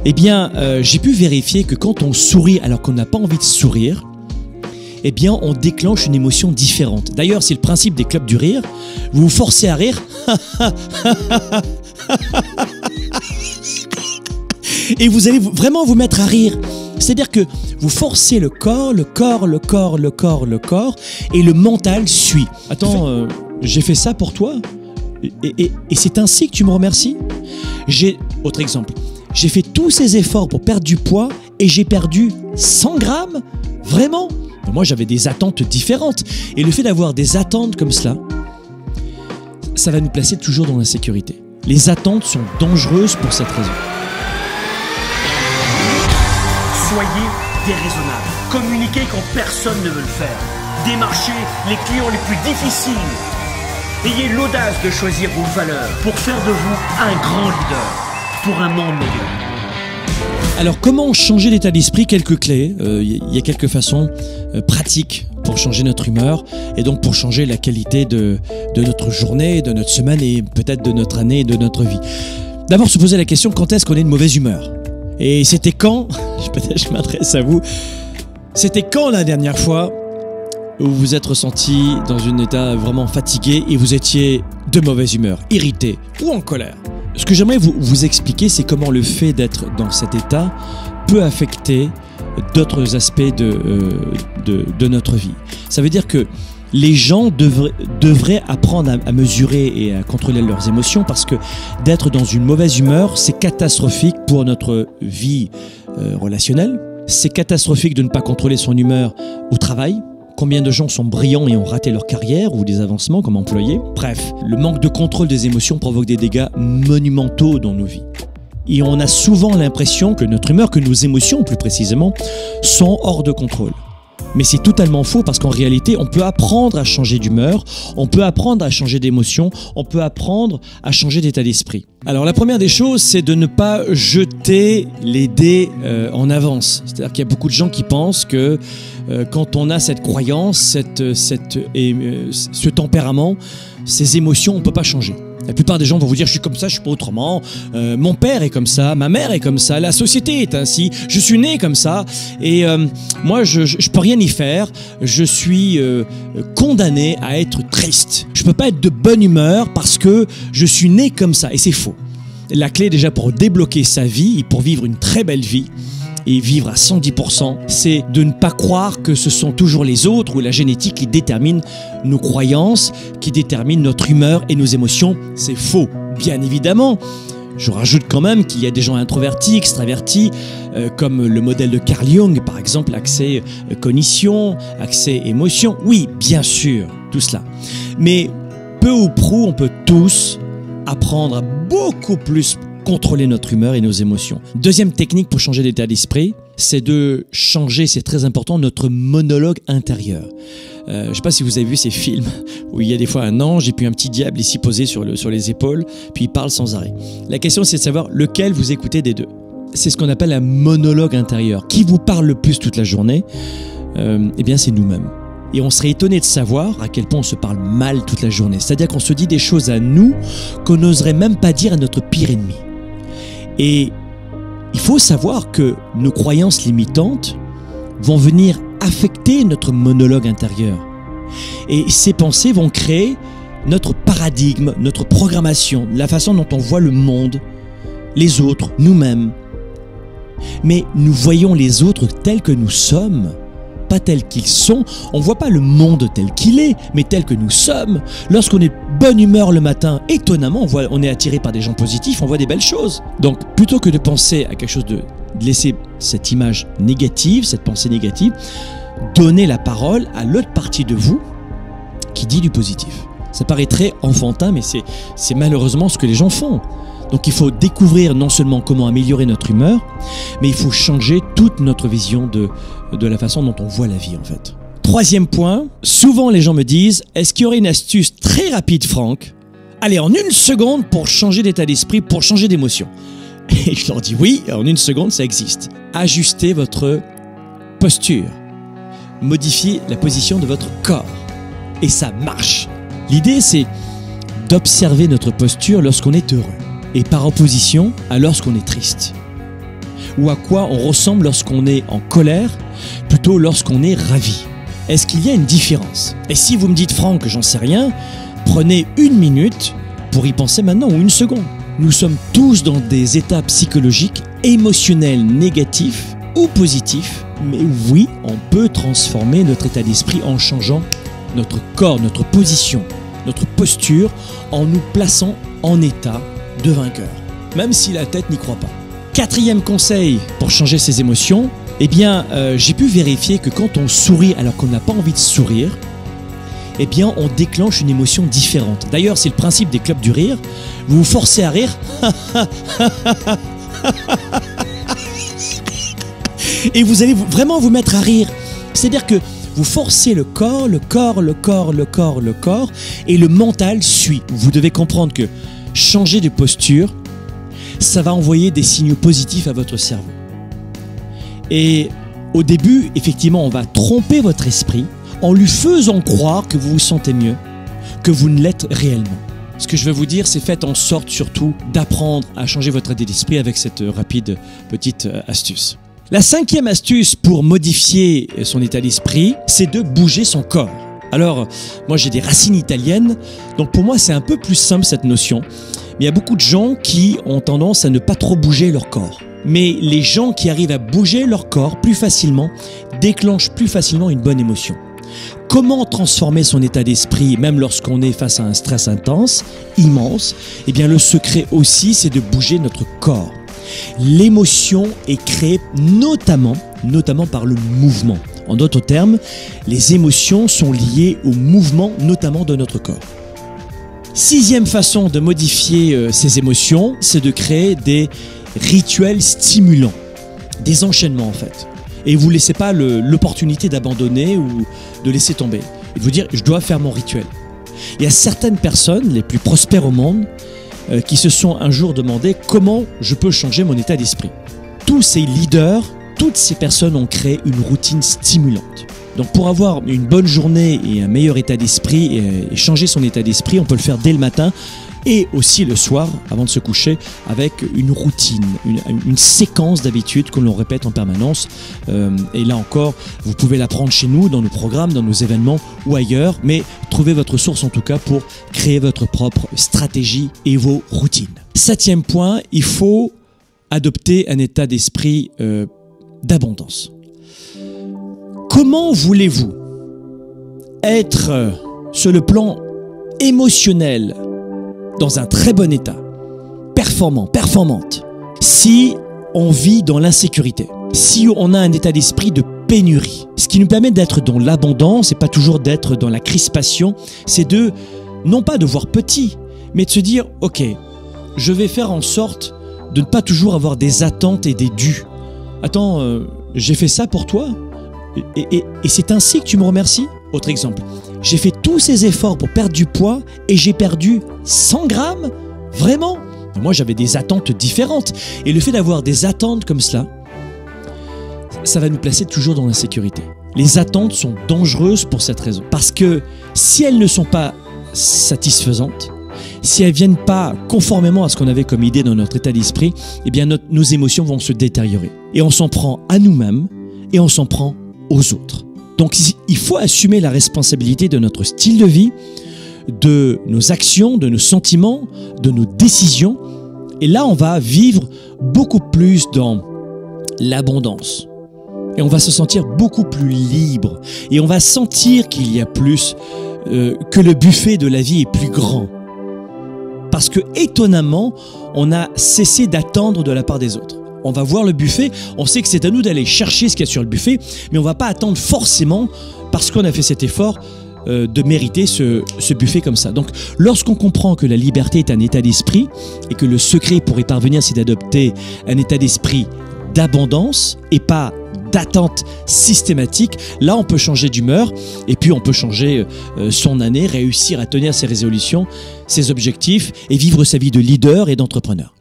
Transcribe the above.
Eh bien, j'ai pu vérifier que quand on sourit alors qu'on n'a pas envie de sourire, eh bien, on déclenche une émotion différente. D'ailleurs, c'est le principe des clubs du rire. Vous vous forcez à rire. Et vous allez vraiment vous mettre à rire. C'est-à-dire que vous forcez le corps, et le mental suit. Attends, j'ai fait ça pour toi et c'est ainsi que tu me remercies? Autre exemple, j'ai fait tous ces efforts pour perdre du poids et j'ai perdu 100 grammes? Vraiment? Moi, j'avais des attentes différentes. Et le fait d'avoir des attentes comme cela, ça va nous placer toujours dans l'insécurité. Les attentes sont dangereuses pour cette raison. Soyez déraisonnable. Communiquez quand personne ne veut le faire. Démarchez les clients les plus difficiles. Ayez l'audace de choisir vos valeurs pour faire de vous un grand leader pour un monde meilleur. Alors, comment changer l'état d'esprit? Quelques clés. Il y a quelques façons pratiques pour changer notre humeur et donc pour changer la qualité de notre journée, de notre semaine et peut-être de notre année et de notre vie. D'abord, se poser la question, quand est-ce qu'on est de mauvaise humeur? Et c'était quand, peut-être je m'adresse à vous, c'était quand la dernière fois où vous vous êtes ressenti dans un état vraiment fatigué et vous étiez de mauvaise humeur, irrité ou en colère? Ce que j'aimerais vous expliquer, c'est comment le fait d'être dans cet état peut affecter d'autres aspects de notre vie. Ça veut dire que les gens devraient apprendre à mesurer et à contrôler leurs émotions parce que d'être dans une mauvaise humeur, c'est catastrophique pour notre vie relationnelle. C'est catastrophique de ne pas contrôler son humeur au travail. Combien de gens sont brillants et ont raté leur carrière ou des avancements comme employés? Bref, le manque de contrôle des émotions provoque des dégâts monumentaux dans nos vies. Et on a souvent l'impression que notre humeur, que nos émotions plus précisément, sont hors de contrôle. Mais c'est totalement faux parce qu'en réalité, on peut apprendre à changer d'humeur, on peut apprendre à changer d'émotion, on peut apprendre à changer d'état d'esprit. Alors la première des choses, c'est de ne pas jeter les dés en avance. C'est-à-dire qu'il y a beaucoup de gens qui pensent que quand on a cette croyance, ce tempérament, ces émotions, on ne peut pas changer. La plupart des gens vont vous dire « je suis comme ça, je ne suis pas autrement, mon père est comme ça, ma mère est comme ça, la société est ainsi, je suis né comme ça et moi je ne peux rien y faire, je suis condamné à être triste. Je ne peux pas être de bonne humeur parce que je suis né comme ça » et c'est faux. La clé déjà pour débloquer sa vie et pour vivre une très belle vie, et vivre à 110%, c'est de ne pas croire que ce sont toujours les autres ou la génétique qui détermine nos croyances, qui détermine notre humeur et nos émotions. C'est faux, bien évidemment. Je rajoute quand même qu'il y a des gens introvertis, extravertis, comme le modèle de Carl Jung, par exemple, accès cognition, accès émotion. Oui, bien sûr, tout cela. Mais peu ou prou, on peut tous apprendre à beaucoup plus contrôler notre humeur et nos émotions. Deuxième technique pour changer d'état d'esprit, c'est de changer, c'est très important, notre monologue intérieur. Je ne sais pas si vous avez vu ces films où il y a des fois un ange et puis un petit diable ici posé sur les épaules, puis il parle sans arrêt. La question, c'est de savoir lequel vous écoutez des deux. C'est ce qu'on appelle un monologue intérieur. Qui vous parle le plus toute la journée? Eh bien, c'est nous-mêmes. Et on serait étonné de savoir à quel point on se parle mal toute la journée. C'est-à-dire qu'on se dit des choses à nous qu'on n'oserait même pas dire à notre pire ennemi. Et il faut savoir que nos croyances limitantes vont venir affecter notre monologue intérieur. Et ces pensées vont créer notre paradigme, notre programmation, la façon dont on voit le monde, les autres, nous-mêmes. Mais nous voyons les autres tels que nous sommes, pas tels qu'ils sont. On ne voit pas le monde tel qu'il est, mais tel que nous sommes. Lorsqu'on est de bonne humeur le matin, étonnamment, on est attiré par des gens positifs, on voit des belles choses. Donc, plutôt que de penser à quelque chose de laisser cette image négative, cette pensée négative, donnez la parole à l'autre partie de vous qui dit du positif. Ça paraît très enfantin, mais c'est malheureusement ce que les gens font. Donc il faut découvrir non seulement comment améliorer notre humeur, mais il faut changer toute notre vision de la façon dont on voit la vie en fait. Troisième point, souvent les gens me disent « Est-ce qu'il y aurait une astuce très rapide, Franck? Allez, en une seconde pour changer d'état d'esprit, pour changer d'émotion. » Et je leur dis « Oui, en une seconde, ça existe. Ajustez votre posture. Modifiez la position de votre corps. Et ça marche. » L'idée, c'est d'observer notre posture lorsqu'on est heureux et par opposition à lorsqu'on est triste. ou à quoi on ressemble lorsqu'on est en colère, plutôt lorsqu'on est ravi? Est-ce qu'il y a une différence? Et si vous me dites Franck, j'en sais rien, prenez 1 minute pour y penser maintenant ou 1 seconde. Nous sommes tous dans des états psychologiques, émotionnels négatifs ou positifs, mais oui, on peut transformer notre état d'esprit en changeant notre corps, notre position, notre posture, en nous plaçant en état de vainqueur, même si la tête n'y croit pas. 4e conseil pour changer ses émotions, eh bien, j'ai pu vérifier que quand on sourit alors qu'on n'a pas envie de sourire, eh bien, on déclenche une émotion différente. D'ailleurs, c'est le principe des clubs du rire. Vous vous forcez à rire, et vous allez vraiment vous mettre à rire. C'est-à-dire que vous forcez le corps, et le mental suit. Vous devez comprendre que changer de posture, ça va envoyer des signaux positifs à votre cerveau. Et au début, effectivement, on va tromper votre esprit en lui faisant croire que vous vous sentez mieux, que vous ne l'êtes réellement. Ce que je veux vous dire, c'est faites en sorte surtout d'apprendre à changer votre état d'esprit avec cette rapide petite astuce. La 5e astuce pour modifier son état d'esprit, c'est de bouger son corps. Alors, moi j'ai des racines italiennes, donc pour moi c'est un peu plus simple cette notion. Mais il y a beaucoup de gens qui ont tendance à ne pas trop bouger leur corps. Mais les gens qui arrivent à bouger leur corps plus facilement déclenchent plus facilement une bonne émotion. Comment transformer son état d'esprit même lorsqu'on est face à un stress intense, immense? Eh bien le secret aussi, c'est de bouger notre corps. L'émotion est créée notamment par le mouvement. En d'autres termes, les émotions sont liées au mouvement notamment de notre corps. 6e façon de modifier ses émotions, c'est de créer des rituels stimulants, des enchaînements en fait. Et vous ne laissez pas l'opportunité d'abandonner ou de laisser tomber. Et de vous dire, je dois faire mon rituel. Il y a certaines personnes, les plus prospères au monde, qui se sont un jour demandé comment je peux changer mon état d'esprit. Tous ces leaders, toutes ces personnes ont créé une routine stimulante. Donc pour avoir une bonne journée et un meilleur état d'esprit et changer son état d'esprit, on peut le faire dès le matin et aussi le soir avant de se coucher avec une routine, une séquence d'habitudes que l'on répète en permanence. Et là encore, vous pouvez l'apprendre chez nous, dans nos programmes, dans nos événements ou ailleurs, mais trouvez votre source en tout cas pour créer votre propre stratégie et vos routines. 7e point, il faut adopter un état d'esprit d'abondance. Comment voulez-vous être sur le plan émotionnel dans un très bon état, performante, si on vit dans l'insécurité, si on a un état d'esprit de pénurie? Ce qui nous permet d'être dans l'abondance et pas toujours d'être dans la crispation, c'est non pas de voir petit, mais de se dire, ok, je vais faire en sorte de ne pas toujours avoir des attentes et des dus. Attends, j'ai fait ça pour toi et c'est ainsi que tu me remercies? Autre exemple, j'ai fait tous ces efforts pour perdre du poids et j'ai perdu 100 grammes? Vraiment? Moi, j'avais des attentes différentes. Et le fait d'avoir des attentes comme cela, ça va nous placer toujours dans l'insécurité. Les attentes sont dangereuses pour cette raison. Parce que si elles ne sont pas satisfaisantes, si elles ne viennent pas conformément à ce qu'on avait comme idée dans notre état d'esprit, eh bien nos émotions vont se détériorer. Et on s'en prend à nous-mêmes et on s'en prend aux autres. Donc il faut assumer la responsabilité de notre style de vie, de nos actions, de nos sentiments, de nos décisions. Et là, on va vivre beaucoup plus dans l'abondance. Et on va se sentir beaucoup plus libre. Et on va sentir qu'il y a plus, que le buffet de la vie est plus grand. Parce que étonnamment, on a cessé d'attendre de la part des autres. On va voir le buffet, on sait que c'est à nous d'aller chercher ce qu'il y a sur le buffet, mais on ne va pas attendre forcément, parce qu'on a fait cet effort, de mériter ce buffet comme ça. Donc, lorsqu'on comprend que la liberté est un état d'esprit, et que le secret pour y parvenir, c'est d'adopter un état d'esprit d'abondance, et pas d'attente systématique, là on peut changer d'humeur, et puis on peut changer son année, réussir à tenir ses résolutions, ses objectifs, et vivre sa vie de leader et d'entrepreneur.